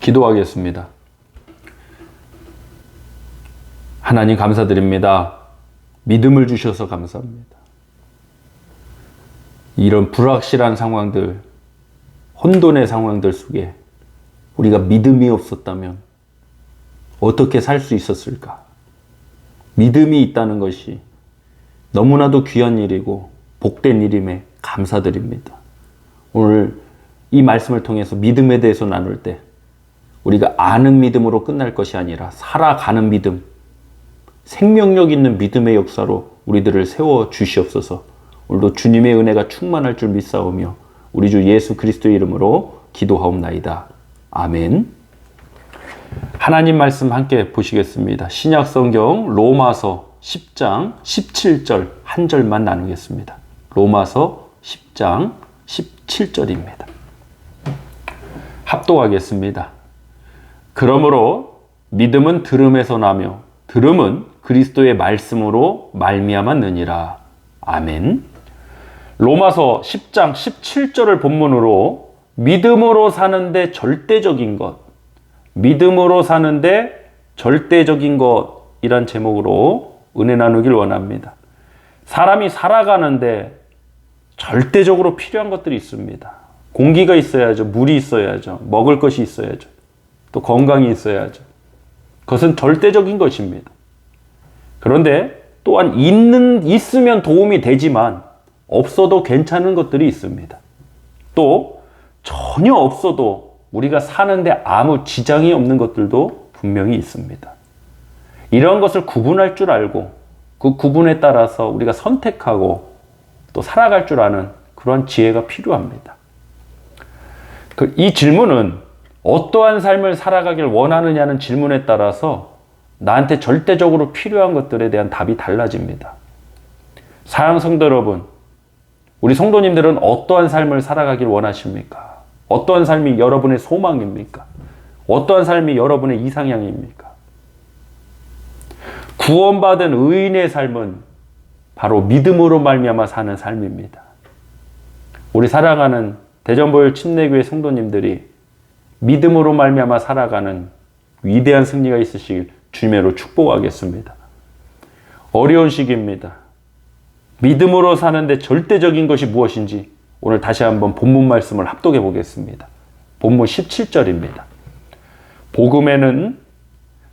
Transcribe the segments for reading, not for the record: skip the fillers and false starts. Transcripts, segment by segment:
기도하겠습니다. 하나님 감사드립니다. 믿음을 주셔서 감사합니다. 이런 불확실한 상황들, 혼돈의 상황들 속에 우리가 믿음이 없었다면 어떻게 살 수 있었을까? 믿음이 있다는 것이 너무나도 귀한 일이고 복된 일임에 감사드립니다. 오늘 이 말씀을 통해서 믿음에 대해서 나눌 때 우리가 아는 믿음으로 끝날 것이 아니라 살아가는 믿음, 생명력 있는 믿음의 역사로 우리들을 세워 주시옵소서. 오늘도 주님의 은혜가 충만할 줄 믿사오며 우리 주 예수 그리스도의 이름으로 기도하옵나이다. 아멘. 하나님 말씀 함께 보시겠습니다. 신약 성경 로마서 10장 17절 한 절만 나누겠습니다. 로마서 10장 17절입니다. 합독하겠습니다. 그러므로 믿음은 들음에서 나며 들음은 그리스도의 말씀으로 말미암았느니라. 아멘. 로마서 10장 17절을 본문으로 믿음으로 사는데 절대적인 것, 믿음으로 사는데 절대적인 것이란 제목으로 은혜 나누길 원합니다. 사람이 살아가는데 절대적으로 필요한 것들이 있습니다. 공기가 있어야죠. 물이 있어야죠. 먹을 것이 있어야죠. 또 건강이 있어야죠. 그것은 절대적인 것입니다. 그런데 또한 있으면 도움이 되지만 없어도 괜찮은 것들이 있습니다. 또 전혀 없어도 우리가 사는데 아무 지장이 없는 것들도 분명히 있습니다. 이런 것을 구분할 줄 알고 그 구분에 따라서 우리가 선택하고 또 살아갈 줄 아는 그런 지혜가 필요합니다. 이 질문은 어떠한 삶을 살아가길 원하느냐는 질문에 따라서 나한테 절대적으로 필요한 것들에 대한 답이 달라집니다. 사랑하는 성도 여러분, 우리 성도님들은 어떠한 삶을 살아가길 원하십니까? 어떠한 삶이 여러분의 소망입니까? 어떠한 삶이 여러분의 이상향입니까? 구원받은 의인의 삶은 바로 믿음으로 말미암아 사는 삶입니다. 우리 사랑하는 대전보혈 침례교회 성도님들이 믿음으로 말미암아 살아가는 위대한 승리가 있으시길 주님으로 축복하겠습니다. 어려운 시기입니다. 믿음으로 사는데 절대적인 것이 무엇인지 오늘 다시 한번 본문 말씀을 합독해 보겠습니다. 본문 17절입니다. 복음에는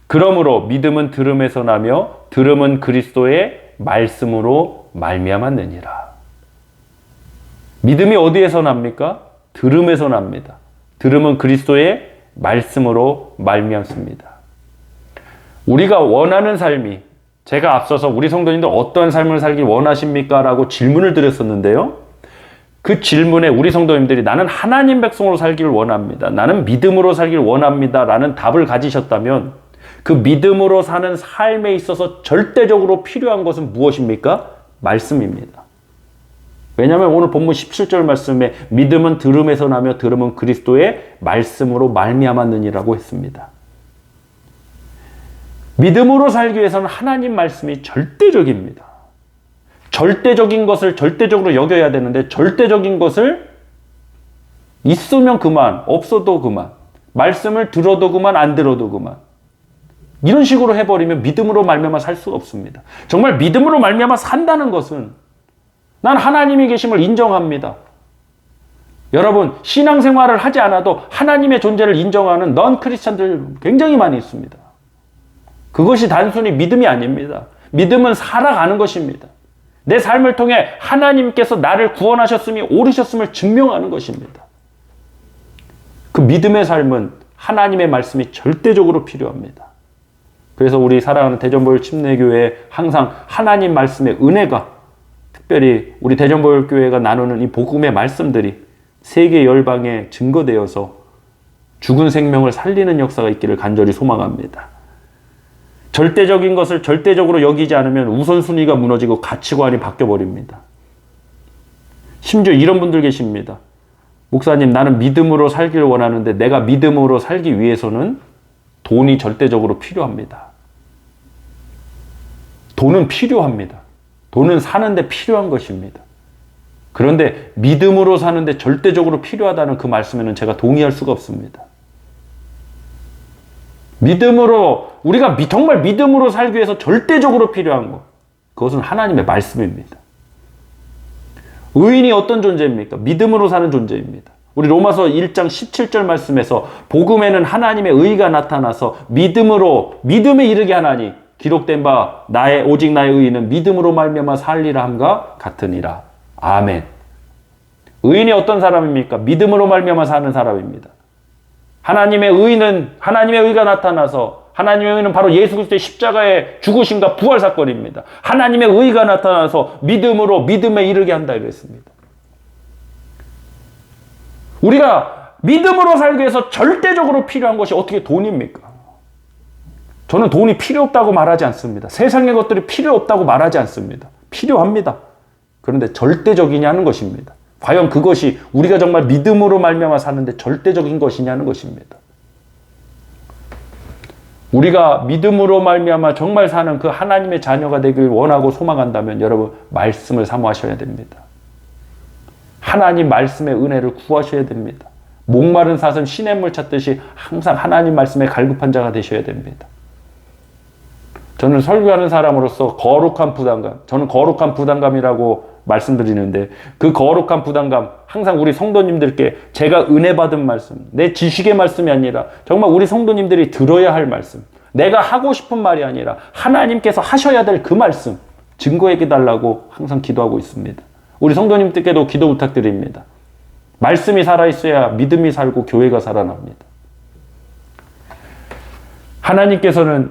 그러므로 믿음은 들음에서 나며 들음은 그리스도의 말씀으로 말미암았느니라. 믿음이 어디에서 납니까? 들음에서 납니다. 들음은 그리스도의 말씀으로 말미암습니다. 우리가 원하는 삶이, 제가 앞서서 우리 성도님들 어떠한 삶을 살길 원하십니까? 라고 질문을 드렸었는데요. 그 질문에 우리 성도님들이 나는 하나님 백성으로 살기를 원합니다. 나는 믿음으로 살기를 원합니다. 라는 답을 가지셨다면 그 믿음으로 사는 삶에 있어서 절대적으로 필요한 것은 무엇입니까? 말씀입니다. 왜냐하면 오늘 본문 17절 말씀에 믿음은 들음에서 나며 들음은 그리스도의 말씀으로 말미암았느니라고 했습니다. 믿음으로 살기 위해서는 하나님 말씀이 절대적입니다. 절대적인 것을 절대적으로 여겨야 되는데 절대적인 것을 있으면 그만, 없어도 그만, 말씀을 들어도 그만, 안 들어도 그만, 이런 식으로 해버리면 믿음으로 말미암아 살 수가 없습니다. 정말 믿음으로 말미암아 산다는 것은 난 하나님이 계심을 인정합니다. 여러분, 신앙생활을 하지 않아도 하나님의 존재를 인정하는 넌 크리스찬들 굉장히 많이 있습니다. 그것이 단순히 믿음이 아닙니다. 믿음은 살아가는 것입니다. 내 삶을 통해 하나님께서 나를 구원하셨음이 옳으셨음을 증명하는 것입니다. 그 믿음의 삶은 하나님의 말씀이 절대적으로 필요합니다. 그래서 우리 사랑하는 대전보혈 침례교회에 항상 하나님 말씀의 은혜가, 특별히 우리 대전보혈 교회가 나누는 이 복음의 말씀들이 세계 열방에 증거되어서 죽은 생명을 살리는 역사가 있기를 간절히 소망합니다. 절대적인 것을 절대적으로 여기지 않으면 우선순위가 무너지고 가치관이 바뀌어버립니다. 심지어 이런 분들 계십니다. 목사님, 나는 믿음으로 살기를 원하는데 내가 믿음으로 살기 위해서는 돈이 절대적으로 필요합니다. 돈은 필요합니다. 돈은 사는데 필요한 것입니다. 그런데 믿음으로 사는데 절대적으로 필요하다는 그 말씀에는 제가 동의할 수가 없습니다. 믿음으로, 우리가 정말 믿음으로 살기 위해서 절대적으로 필요한 것, 그것은 하나님의 말씀입니다. 의인이 어떤 존재입니까? 믿음으로 사는 존재입니다. 우리 로마서 1장 17절 말씀에서 복음에는 하나님의 의가 나타나서 믿음에 이르게 하나니 기록된 바 오직 나의 의인은 믿음으로 말미암아 살리라 함과 같으니라. 아멘. 의인이 어떤 사람입니까? 믿음으로 말미암아 사는 사람입니다. 하나님의 의가 나타나서, 하나님의 의는 바로 예수 그리스도의 십자가의 죽으심과 부활 사건입니다. 하나님의 의가 나타나서 믿음에 이르게 한다 이랬습니다. 우리가 믿음으로 살기 위해서 절대적으로 필요한 것이 어떻게 돈입니까? 저는 돈이 필요 없다고 말하지 않습니다. 세상의 것들이 필요 없다고 말하지 않습니다. 필요합니다. 그런데 절대적이냐는 것입니다. 과연 그것이 우리가 정말 믿음으로 말미암아 사는데 절대적인 것이냐는 것입니다. 우리가 믿음으로 말미암아 정말 사는 그 하나님의 자녀가 되길 원하고 소망한다면 여러분, 말씀을 사모하셔야 됩니다. 하나님 말씀의 은혜를 구하셔야 됩니다. 목마른 사슴 시냇물 찾듯이 항상 하나님 말씀에 갈급한 자가 되셔야 됩니다. 저는 설교하는 사람으로서 저는 거룩한 부담감이라고 말씀드리는데, 그 거룩한 부담감, 항상 우리 성도님들께 제가 은혜 받은 말씀, 내 지식의 말씀이 아니라 정말 우리 성도님들이 들어야 할 말씀, 내가 하고 싶은 말이 아니라 하나님께서 하셔야 될 그 말씀 증거해 달라고 항상 기도하고 있습니다. 우리 성도님들께도 기도 부탁드립니다. 말씀이 살아있어야 믿음이 살고 교회가 살아납니다. 하나님께서는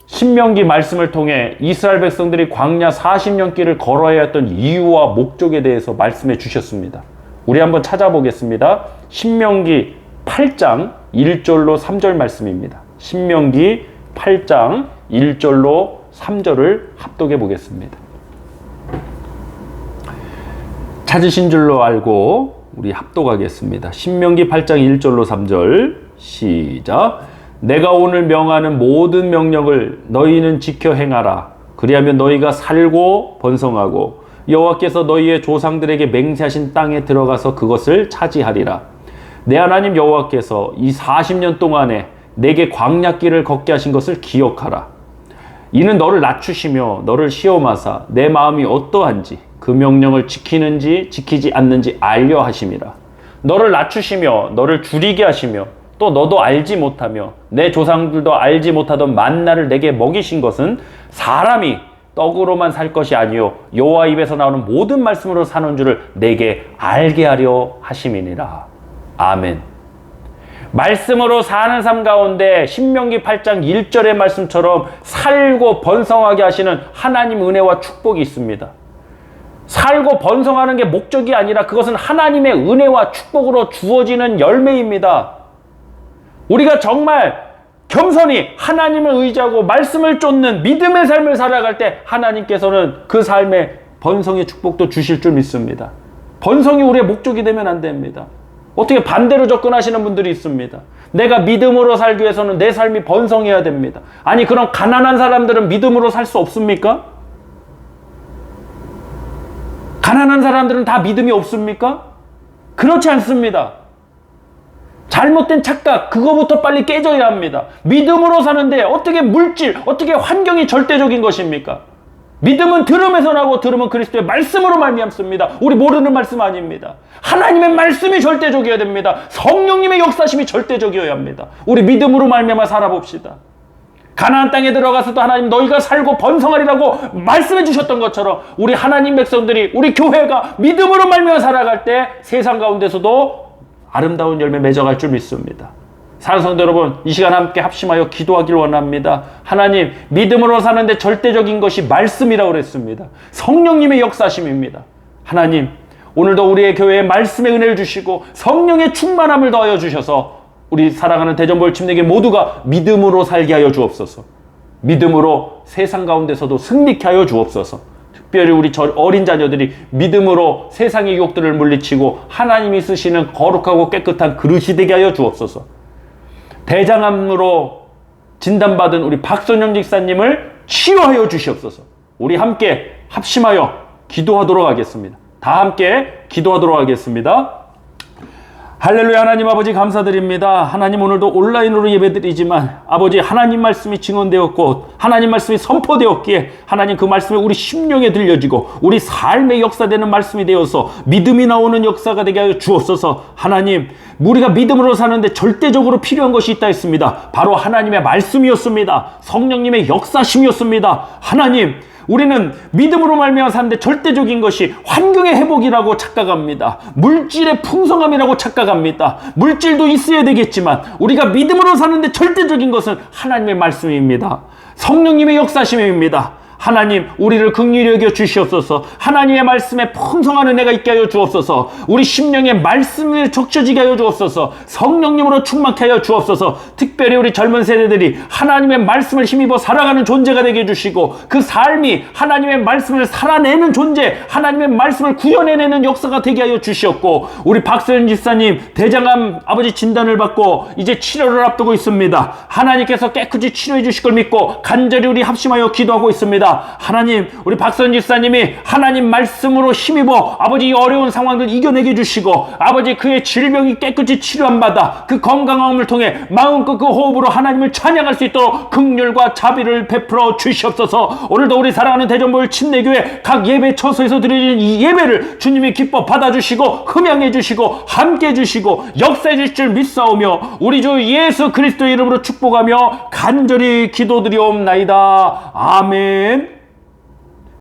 신명기 말씀을 통해 이스라엘 백성들이 광야 40년 길을 걸어야 했던 이유와 목적에 대해서 말씀해 주셨습니다. 우리 한번 찾아보겠습니다. 신명기 8장 1절로 3절 말씀입니다. 신명기 8장 1절로 3절을 합독해 보겠습니다. 찾으신 줄로 알고 우리 합독하겠습니다. 신명기 8장 1절로 3절 시작. 내가 오늘 명하는 모든 명령을 너희는 지켜 행하라. 그리하면 너희가 살고 번성하고 여호와께서 너희의 조상들에게 맹세하신 땅에 들어가서 그것을 차지하리라. 내 하나님 여호와께서 이 40년 동안에 내게 광야길을 걷게 하신 것을 기억하라. 이는 너를 낮추시며 너를 시험하사 내 마음이 어떠한지 그 명령을 지키는지 지키지 않는지 알려 하심이라. 너를 낮추시며 너를 줄이게 하시며 또 너도 알지 못하며 내 조상들도 알지 못하던 만나를 내게 먹이신 것은 사람이 떡으로만 살 것이 아니요 여호와 입에서 나오는 모든 말씀으로 사는 줄을 내게 알게 하려 하심이니라. 아멘. 말씀으로 사는 삶 가운데 신명기 8장 1절의 말씀처럼 살고 번성하게 하시는 하나님 은혜와 축복이 있습니다. 살고 번성하는 게 목적이 아니라 그것은 하나님의 은혜와 축복으로 주어지는 열매입니다. 우리가 정말 겸손히 하나님을 의지하고 말씀을 쫓는 믿음의 삶을 살아갈 때 하나님께서는 그 삶에 번성의 축복도 주실 줄 믿습니다. 번성이 우리의 목적이 되면 안 됩니다. 어떻게 반대로 접근하시는 분들이 있습니다. 내가 믿음으로 살기 위해서는 내 삶이 번성해야 됩니다. 아니, 그럼 가난한 사람들은 믿음으로 살 수 없습니까? 가난한 사람들은 다 믿음이 없습니까? 그렇지 않습니다. 잘못된 착각, 그거부터 빨리 깨져야 합니다. 믿음으로 사는데 어떻게 물질, 어떻게 환경이 절대적인 것입니까? 믿음은 들음에서 나고 들음은 그리스도의 말씀으로 말미암습니다. 우리 모르는 말씀 아닙니다. 하나님의 말씀이 절대적이어야 됩니다. 성령님의 역사심이 절대적이어야 합니다. 우리 믿음으로 말미암아 살아봅시다. 가나안 땅에 들어가서도 하나님 너희가 살고 번성하리라고 말씀해 주셨던 것처럼 우리 하나님 백성들이, 우리 교회가 믿음으로 말미암아 살아갈 때 세상 가운데서도 아름다운 열매 맺어갈 줄 믿습니다. 사랑하는 성도 여러분, 이 시간 함께 합심하여 기도하길 원합니다. 하나님, 믿음으로 사는데 절대적인 것이 말씀이라고 그랬습니다. 성령님의 역사심입니다. 하나님, 오늘도 우리의 교회에 말씀의 은혜를 주시고 성령의 충만함을 더하여 주셔서 우리 사랑하는 대전볼 침례교 모두가 믿음으로 살게 하여 주옵소서. 믿음으로 세상 가운데서도 승리케 하여 주옵소서. 특별히 우리 어린 자녀들이 믿음으로 세상의 유혹들을 물리치고 하나님이 쓰시는 거룩하고 깨끗한 그릇이 되게 하여 주옵소서. 대장암으로 진단받은 우리 박선영 집사님을 치유하여 주시옵소서. 우리 함께 합심하여 기도하도록 하겠습니다. 다 함께 기도하도록 하겠습니다. 할렐루야. 하나님 아버지 감사드립니다. 하나님 오늘도 온라인으로 예배드리지만 아버지 하나님 말씀이 증언되었고 하나님 말씀이 선포되었기에 하나님 그 말씀이 우리 심령에 들려지고 우리 삶의 역사되는 말씀이 되어서 믿음이 나오는 역사가 되게 하여 주옵소서. 하나님 우리가 믿음으로 사는데 절대적으로 필요한 것이 있다 했습니다. 바로 하나님의 말씀이었습니다. 성령님의 역사심이었습니다. 하나님 우리는 믿음으로 말미암아 사는데 절대적인 것이 환경의 회복이라고 착각합니다. 물질의 풍성함이라고 착각합니다. 물질도 있어야 되겠지만 우리가 믿음으로 사는데 절대적인 것은 하나님의 말씀입니다. 성령님의 역사심입니다. 하나님 우리를 긍휼히 여겨 주시옵소서. 하나님의 말씀에 풍성한 은혜가 있게 하여 주옵소서. 우리 심령의 말씀을 적셔지게 하여 주옵소서. 성령님으로 충만케 하여 주옵소서. 특별히 우리 젊은 세대들이 하나님의 말씀을 힘입어 살아가는 존재가 되게 해주시고 그 삶이 하나님의 말씀을 살아내는 존재, 하나님의 말씀을 구현해내는 역사가 되게 하여 주시옵고 우리 박서연 집사님 대장암 아버지 진단을 받고 이제 치료를 앞두고 있습니다. 하나님께서 깨끗이 치료해 주실 걸 믿고 간절히 우리 합심하여 기도하고 있습니다. 하나님 우리 박선 집사님이 하나님 말씀으로 힘입어 아버지 이 어려운 상황들 이겨내게 해주시고 아버지 그의 질병이 깨끗이 치료한 바다 그 건강함을 통해 마음껏 그 호흡으로 하나님을 찬양할 수 있도록 긍휼과 자비를 베풀어 주시옵소서. 오늘도 우리 사랑하는 대전보혈 침례교회 각 예배 처소에서 드리는 이 예배를 주님이 기뻐 받아주시고 흠양해 주시고 함께 해주시고 역사해 주실 줄 믿사오며 우리 주 예수 그리스도의 이름으로 축복하며 간절히 기도드리옵나이다. 아멘.